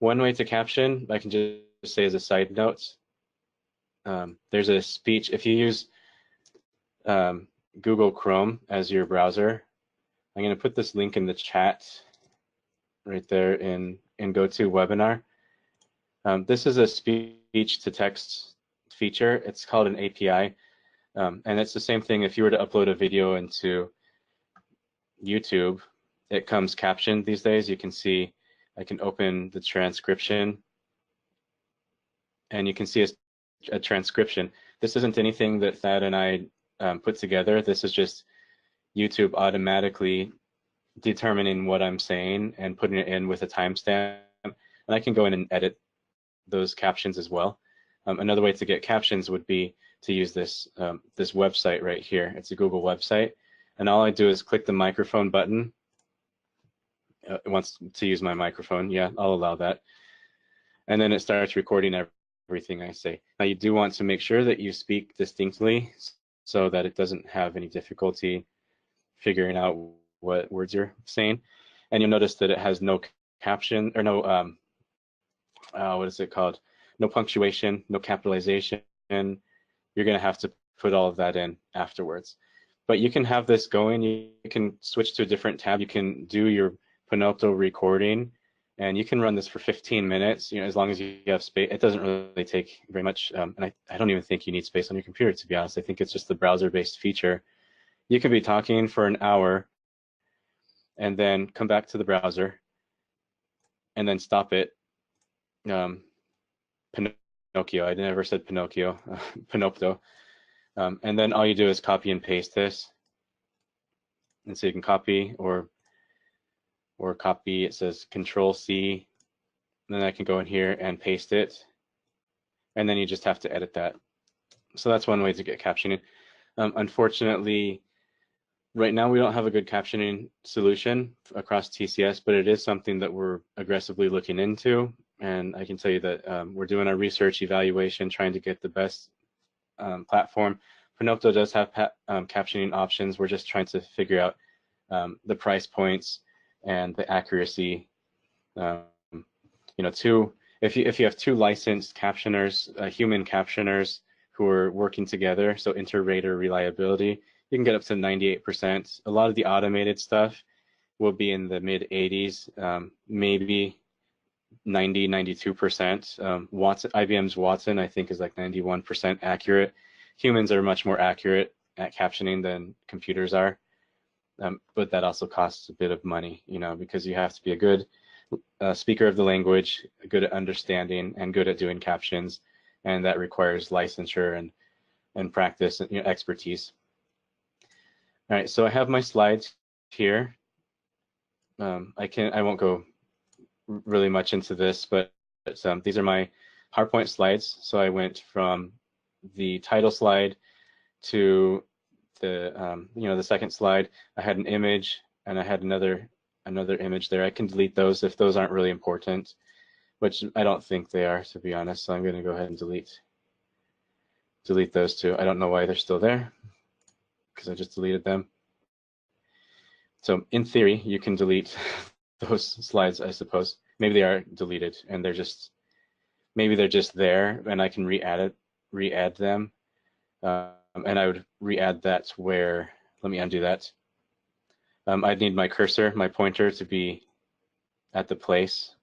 One way to caption, I can just say as a side note, there's a speech. If you use Google Chrome as your browser, I'm going to put this link in the chat right there in GoToWebinar. This is a speech to text feature. It's called an API. And it's the same thing if you were to upload a video into YouTube, it comes captioned these days. You can see, I can open the transcription, and you can see a transcription. This isn't anything that Thad and I put together. This is just YouTube automatically determining what I'm saying and putting it in with a timestamp. And I can go in and edit those captions as well. Another way to get captions would be to use this this website right here. It's a Google website, and all I do is click the microphone button. It wants to use my microphone. Yeah, I'll allow that. And then it starts recording everything I say. Now you do want to make sure that you speak distinctly so that it doesn't have any difficulty figuring out what words you're saying. And you'll notice that it has no caption, or no, what is it called? No punctuation, no capitalization. You're going to have to put all of that in afterwards. But you can have this going. You can switch to a different tab. You can do your Panopto recording, and you can run this for 15 minutes, as long as you have space. It doesn't really take very much, and I don't even think you need space on your computer, to be honest. I think it's just the browser-based feature. You can be talking for an hour and then come back to the browser and then stop it. Pinocchio, I never said Pinocchio, Panopto. And then all you do is copy and paste this. And so you can copy or copy, it says Control C, and then I can go in here and paste it. And then you just have to edit that. So that's one way to get captioning. Unfortunately, Right now, we don't have a good captioning solution across TCS, but it is something that we're aggressively looking into. And I can tell you that we're doing our research evaluation, trying to get the best platform. Panopto does have captioning options. We're just trying to figure out the price points and the accuracy. You know, if you have two licensed captioners, human captioners who are working together, so inter-rater reliability, you can get up to 98%. A lot of the automated stuff will be in the mid 80s, maybe 90, 92%. IBM's Watson, I think, is like 91% accurate. Humans are much more accurate at captioning than computers are, but that also costs a bit of money, you know, because you have to be a good speaker of the language, good at understanding, and good at doing captions, and that requires licensure and practice and, you know, expertise. All right, so I have my slides here. I won't go really much into this, but these are my PowerPoint slides. So I went from the title slide to the you know, the second slide. I had an image and I had another image there. I can delete those if those aren't really important, which I don't think they are, to be honest. So I'm going to go ahead and delete those two. I don't know why they're still there, because I just deleted them. So in theory, you can delete those slides, I suppose. Maybe they are deleted and maybe they're just there, and I can re-add them. And I would re-add that where, let me undo that. I'd need my cursor, my pointer, to be at the place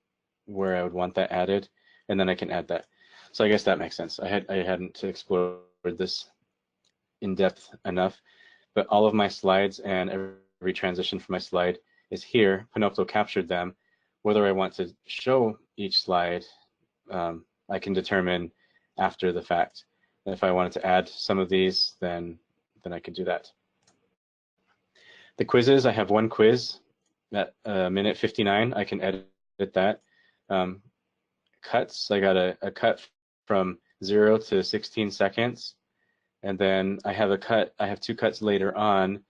where I would want that added, and then I can add that. So I guess that makes sense. I hadn't explored this in depth enough, but all of my slides and every transition from my slide is here. Panopto captured them. Whether I want to show each slide, I can determine after the fact. And if I wanted to add some of these, then I could do that. The quizzes, I have one quiz at minute 59. I can edit that. Cuts, I got a cut from 0 to 16 seconds. And then I have two cuts later on.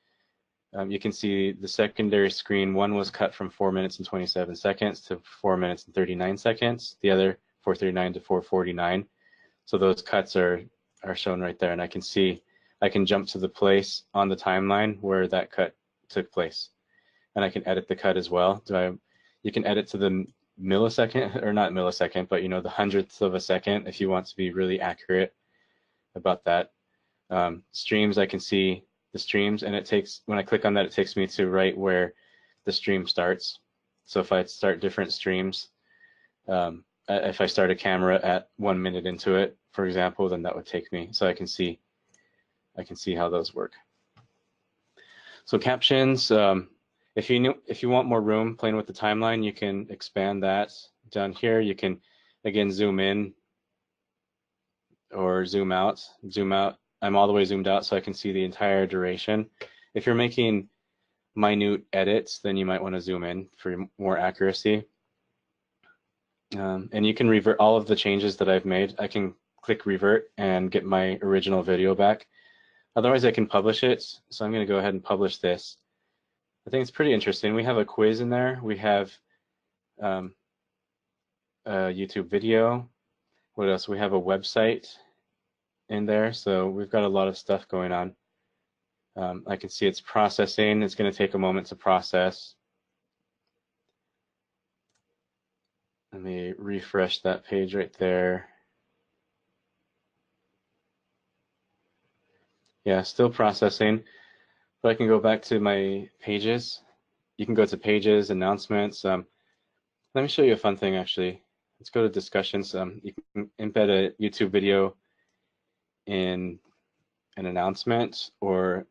You can see the secondary screen. One was cut from 4 minutes and 27 seconds to 4 minutes and 39 seconds. The other 4:39 to 4:49. So those cuts are shown right there, and I can jump to the place on the timeline where that cut took place, and I can edit the cut as well. You can edit to the millisecond, or not millisecond, but you know, the hundredths of a second if you want to be really accurate about that. Streams, I can see the streams, and when I click on that, it takes me to right where the stream starts. So if I start different streams, if I start a camera at 1 minute into it, for example, then that would take me, so I can see how those work. So captions, if you want more room playing with the timeline, you can expand that down here. You can again zoom in or zoom out. I'm all the way zoomed out so I can see the entire duration. If you're making minute edits, then you might want to zoom in for more accuracy. And you can revert all of the changes that I've made. I can click revert and get my original video back. Otherwise, I can publish it. So I'm going to go ahead and publish this. I think it's pretty interesting. We have a quiz in there. We have a YouTube video. What else? We have a website in there. So we've got a lot of stuff going on. I can see it's processing. It's going to take a moment to process. Let me refresh that page right there. Yeah, still processing, but I can go back to my pages. You can go to pages, announcements. Let me show you a fun thing, actually. Let's go to discussions. You can embed a YouTube video in an announcement, or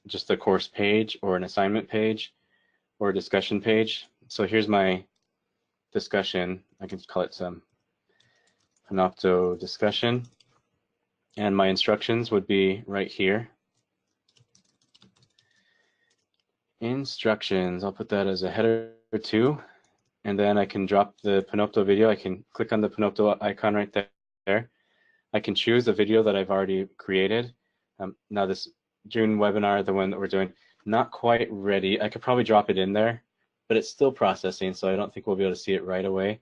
just a course page, or an assignment page, or a discussion page. So here's my discussion. I can call it some Panopto discussion. And my instructions would be right here. Instructions, I'll put that as a header 2. And then I can drop the Panopto video. I can click on the Panopto icon right there. I can choose a video that I've already created. Now this June webinar, the one that we're doing, not quite ready. I could probably drop it in there, but it's still processing, so I don't think we'll be able to see it right away.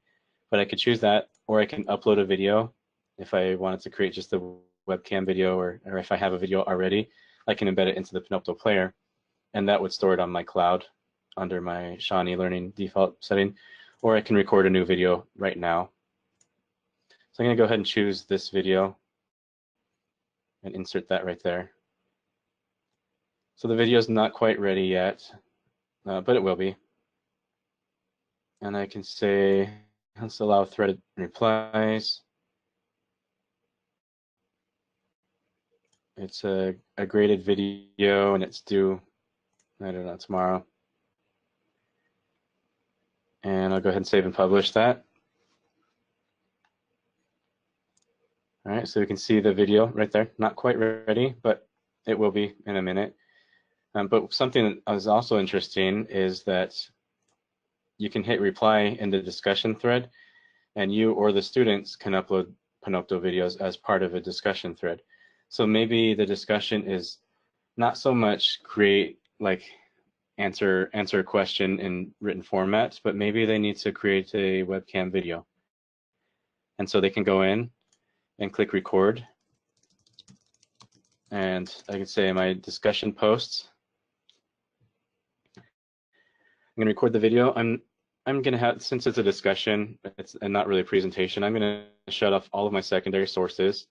But I could choose that, or I can upload a video if I wanted to create just a webcam video, or if I have a video already, I can embed it into the Panopto player, and that would store it on my cloud under my Shawnee Learning default setting, or I can record a new video right now. So I'm going to go ahead and choose this video and insert that right there. So the video is not quite ready yet, but it will be. And I can say, let's allow threaded replies. It's a graded video and it's due, I don't know, tomorrow. And I'll go ahead and save and publish that. All right, so we can see the video right there. Not quite ready, but it will be in a minute. But something that is also interesting is that you can hit reply in the discussion thread, and you or the students can upload Panopto videos as part of a discussion thread. So maybe the discussion is not so much create, like, answer a question in written format, but maybe they need to create a webcam video. And so they can go in and click record. And I can say my discussion posts. I'm going to record the video. I'm going to have, since it's a discussion, and not really a presentation, I'm going to shut off all of my secondary sources.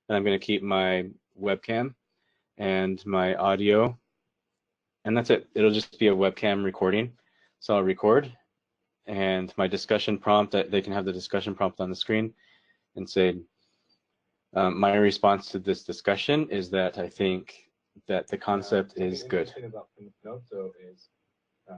And I'm going to keep my webcam and my audio. And that's it. It'll just be a webcam recording. So I'll record, and my discussion prompt, they can have the discussion prompt on the screen and say, my response to this discussion is that I think that the concept is good. The thing about Panopto is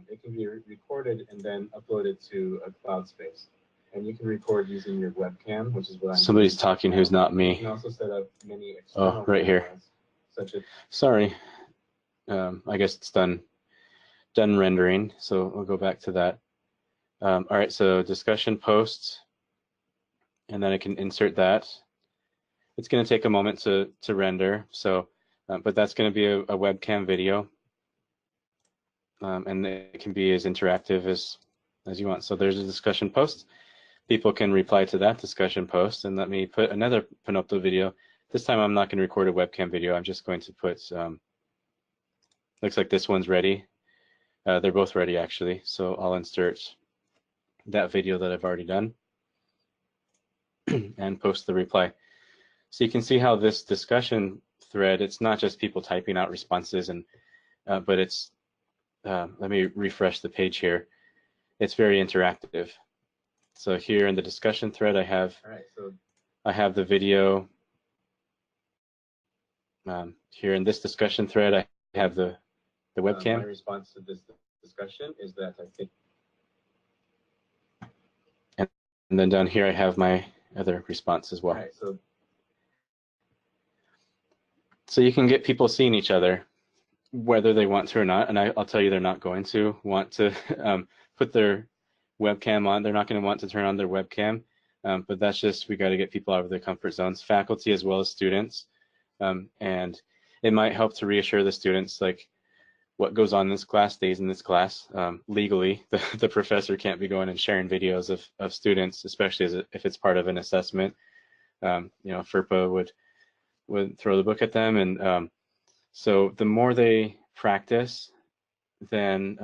it can be recorded and then uploaded to a cloud space. And you can record using your webcam, which is what I'm Somebody's doing. Talking who's not me. You can also set up many external right here. Such as sorry. I guess it's done rendering, so we'll go back to that. All right, so discussion posts, and then I can insert that. It's going to take a moment to render, so but that's going to be a webcam video, and it can be as interactive as you want. So there's a discussion post. People can reply to that discussion post, and let me put another Panopto video. This time I'm not going to record a webcam video. I'm just going to put, looks like this one's ready. They're both ready actually. So I'll insert that video that I've already done and post the reply. So you can see how this discussion thread, it's not just people typing out responses, and but it's, let me refresh the page here. It's very interactive. So here in the discussion thread, I have, I have the video. Here in this discussion thread, I have the webcam. My response to this discussion is that I think. And then down here, I have my other response as well. Right, so you can get people seeing each other, whether they want to or not. And I'll tell you, they're not going to want to put their webcam on. They're not going to want to turn on their webcam. But that's just, we got to get people out of their comfort zones, faculty as well as students. And it might help to reassure the students, like, what goes on in this class stays in this class. Legally, the professor can't be going and sharing videos of students, especially if it's part of an assessment. You know, FERPA would throw the book at them. And so the more they practice, then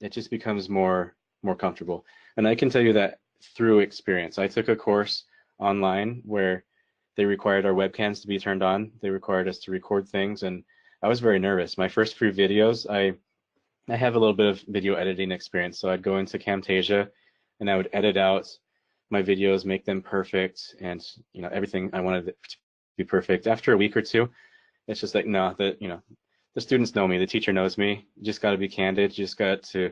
it just becomes more comfortable. And I can tell you that through experience. I took a course online where they required our webcams to be turned on. They required us to record things, and I was very nervous. My first few videos, I have a little bit of video editing experience, so I'd go into Camtasia and I would edit out my videos, make them perfect, and you know, everything I wanted it to be perfect. After a week or two, it's just like, no, you know, the students know me, the teacher knows me. You just got to be candid. You just got to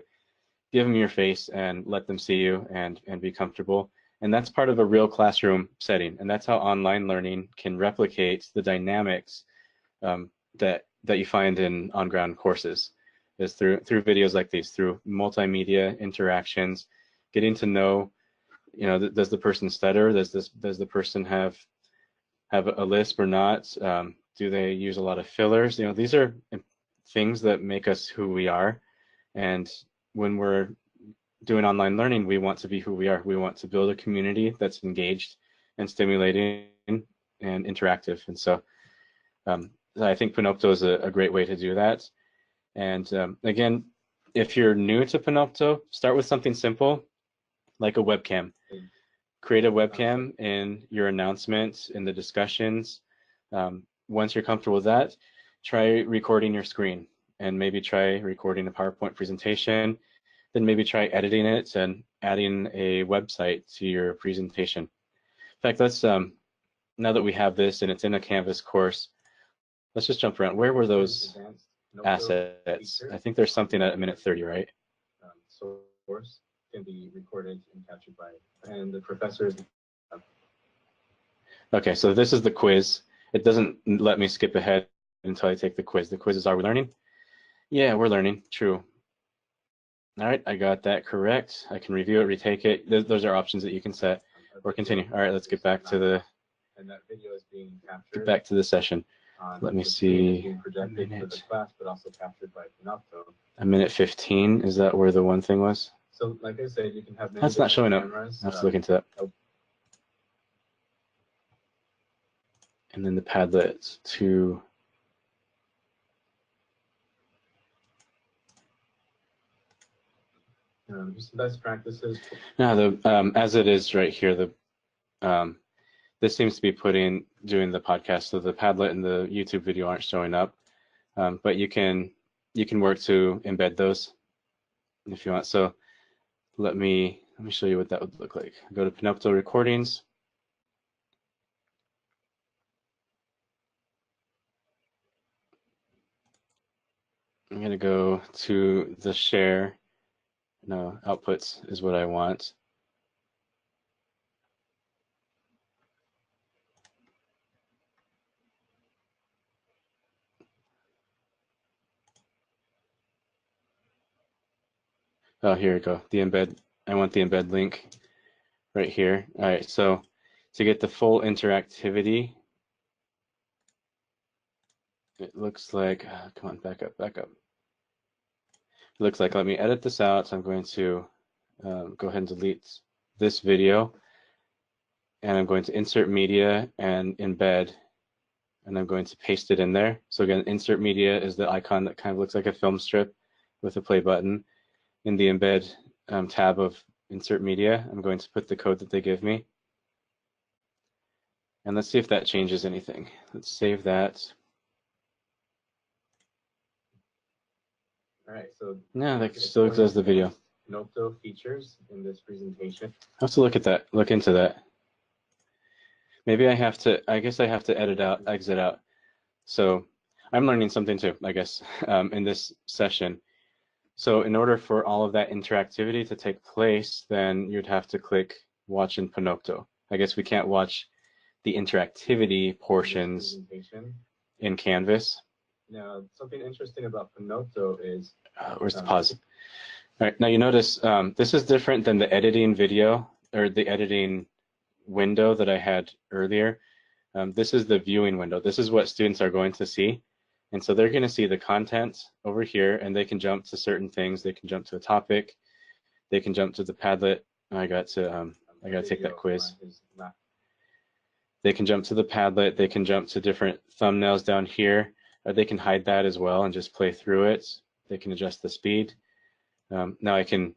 give them your face and let them see you and be comfortable. And that's part of a real classroom setting, and that's how online learning can replicate the dynamics that you find in on-ground courses, is through videos like these, through multimedia interactions, getting to know, you know, does the person stutter? Does the person have a lisp or not? Do they use a lot of fillers? You know, these are things that make us who we are. And when we're doing online learning, we want to be who we are. We want to build a community that's engaged and stimulating and interactive. And so I think Panopto is a great way to do that. And again, if you're new to Panopto, start with something simple like a webcam. Create a webcam in your announcements, in the discussions. Once you're comfortable with that, try recording your screen and maybe try recording a PowerPoint presentation. Then maybe try editing it and adding a website to your presentation. In fact, let's, now that we have this and it's in a Canvas course, let's just jump around. Where were those assets? I think there's something at minute 30, right? Source can be recorded and captured by, and the professors. Okay, so this is the quiz. It doesn't let me skip ahead until I take the quiz. The quiz is, are we learning? Yeah, we're learning, true. All right, I got that correct. I can review it, retake it. Those are options that you can set or continue. All right, let's get back to the, and that video is being captured. Get back to the session. Let me see. Being projected for the class, but also captured by Panopto. A minute 15, is that where the one thing was? So like I said, you can have many That's not showing up. cameras. I have to look into that. Oh. And then the Padlet to just best practices. now the as it is right here, the this seems to be doing the podcast, so the Padlet and the YouTube video aren't showing up, but you can work to embed those if you want. So let me show you what that would look like. Go to Panopto recordings. I'm going to go to the share. No, outputs is what I want. Oh, here we go. The embed. I want the embed link right here. All right, so to get the full interactivity, it looks like, come on, back up, back up. It looks like, let me edit this out. So I'm going to go ahead and delete this video. And I'm going to insert media and embed. And I'm going to paste it in there. So again, insert media is the icon that kind of looks like a film strip with a play button. In the embed tab of insert media, I'm going to put the code that they give me. And let's see if that changes anything. Let's save that. All right, so no, that still does the video. Panopto features in this presentation. I have to look at that, look into that. Maybe I have to, I guess I have to exit out. So I'm learning something too, I guess, in this session. So in order for all of that interactivity to take place, then you'd have to click watch in Panopto. I guess we can't watch the interactivity portions in Canvas. Now, something interesting about Panopto is... where's the pause? All right, now you notice this is different than the editing video or the editing window that I had earlier. This is the viewing window. This is what students are going to see. And so they're going to see the content over here, and they can jump to certain things. They can jump to a topic. They can jump to the Padlet. I got to take that quiz. They can jump to the Padlet. They can jump to different thumbnails down here. Or they can hide that as well and just play through it. They can adjust the speed. Now I can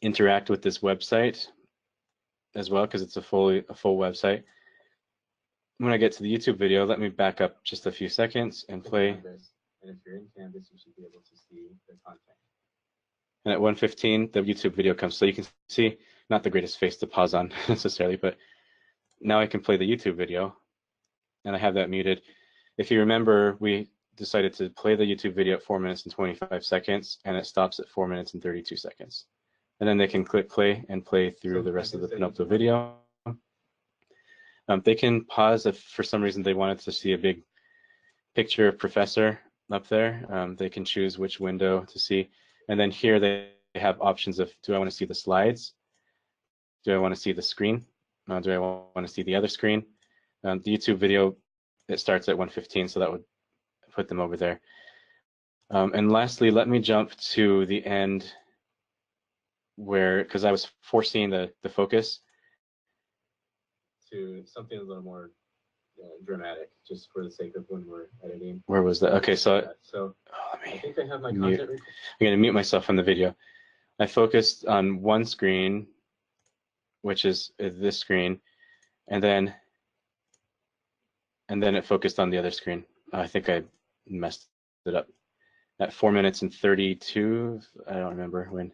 interact with this website as well because it's a full website. When I get to the YouTube video, let me back up just a few seconds and play. And if you're in Canvas, you should be able to see the content. And at 1:15, the YouTube video comes. So you can see, not the greatest face to pause on necessarily, but now I can play the YouTube video and I have that muted. If you remember, we decided to play the YouTube video at 4 minutes and 25 seconds, and it stops at 4 minutes and 32 seconds. And then they can click play and play through the rest of the Panopto video. They can pause if for some reason they wanted to see a big picture of professor up there. They can choose which window to see. And then here they have options of, do I want to see the slides? Do I want to see the screen? Do I want to see the other screen? The YouTube video, it starts at 1:15, so that would put them over there. And lastly, let me jump to the end where, because I was foreseeing the focus. To something a little more dramatic, just for the sake of when we're editing. Where was that? Okay, so I think I have my mute. content. I'm going to mute myself on the video. I focused on one screen, which is this screen, and then it focused on the other screen. I think I messed it up. At 4 minutes and 32, I don't remember when.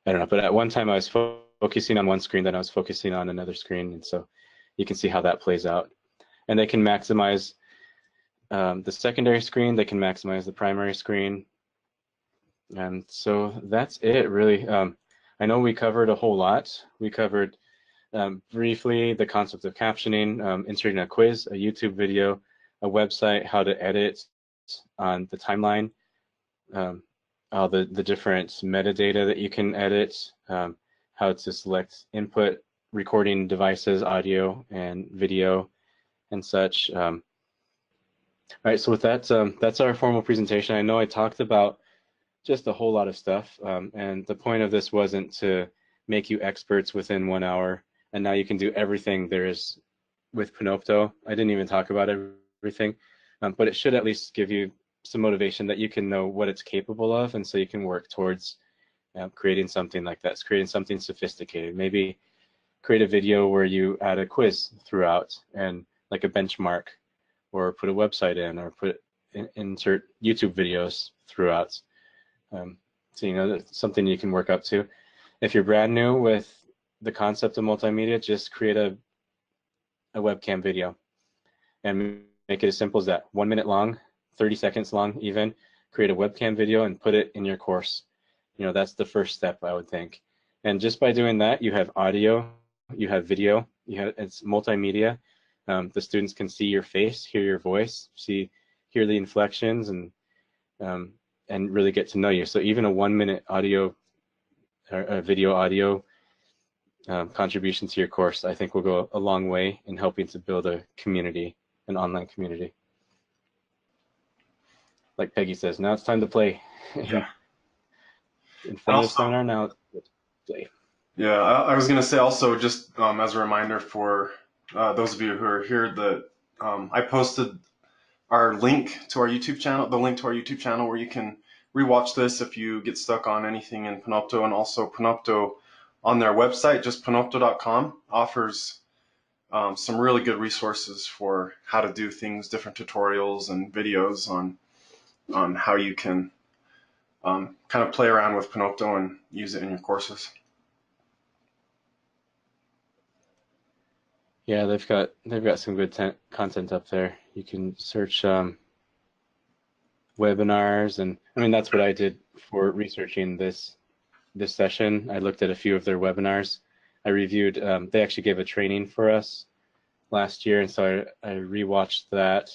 I don't know, but at one time I was focusing on one screen, then I was focusing on another screen, and so you can see how that plays out. And they can maximize the secondary screen, they can maximize the primary screen. And so that's it, really. I know we covered a whole lot. We covered briefly the concept of captioning, inserting a quiz, a YouTube video, a website, how to edit on the timeline, all the different metadata that you can edit, how to select input recording devices, audio and video and such. All right, so with that, that's our formal presentation. I know I talked about just a whole lot of stuff, and the point of this wasn't to make you experts within 1 hour, and now you can do everything there is with Panopto. I didn't even talk about everything, but it should at least give you some motivation that you can know what it's capable of, and so you can work towards creating something like that, creating something sophisticated. Maybe create a video where you add a quiz throughout and like a benchmark, or put a website in, or insert YouTube videos throughout. So you know, that's something you can work up to. If you're brand new with the concept of multimedia, just create a webcam video and make it as simple as that. 1 minute long, 30 seconds long even. Create a webcam video and put it in your course. You know, that's the first step, I would think. And just by doing that, you have audio, you have video, it's multimedia. The students can see your face, hear your voice, hear the inflections, and really get to know you. So even a 1 minute audio or a video audio contribution to your course, I think will go a long way in helping to build a community, an online community. Like Peggy says, now it's time to play. Yeah. Informative seminar, now let's play. Yeah, I was gonna say also, just as a reminder for those of you who are here, that I posted our link to our YouTube channel, the link to our YouTube channel where you can rewatch this if you get stuck on anything in Panopto, and also Panopto on their website, just panopto.com, offers some really good resources for how to do things, different tutorials and videos on how you can kind of play around with Panopto and use it in your courses. Yeah, they've got some good content up there. You can search webinars, and I mean that's what I did for researching this session. I looked at a few of their webinars. I reviewed. They actually gave a training for us last year, and so I rewatched that.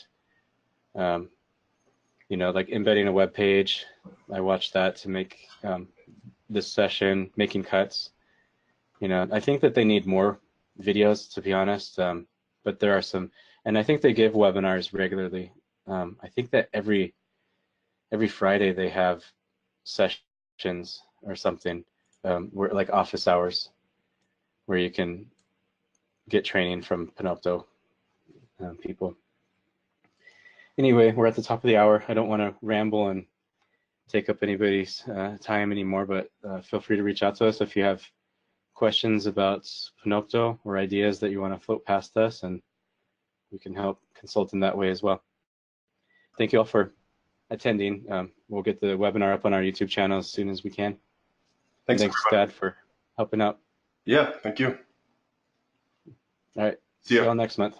You know, like embedding a web page. I watched that to make this session, making cuts. You know, I think that they need more videos, to be honest, but there are some, and I think they give webinars regularly. I think that every Friday they have sessions or something, where like office hours, where you can get training from Panopto people. Anyway, we're at the top of the hour. I don't want to ramble and take up anybody's time anymore, but feel free to reach out to us if you have questions about Panopto or ideas that you want to float past us, and we can help consult in that way as well. Thank you all for attending. We'll get the webinar up on our YouTube channel as soon as we can. Thanks Dad, for helping out. Yeah, thank you. All right, see you all next month.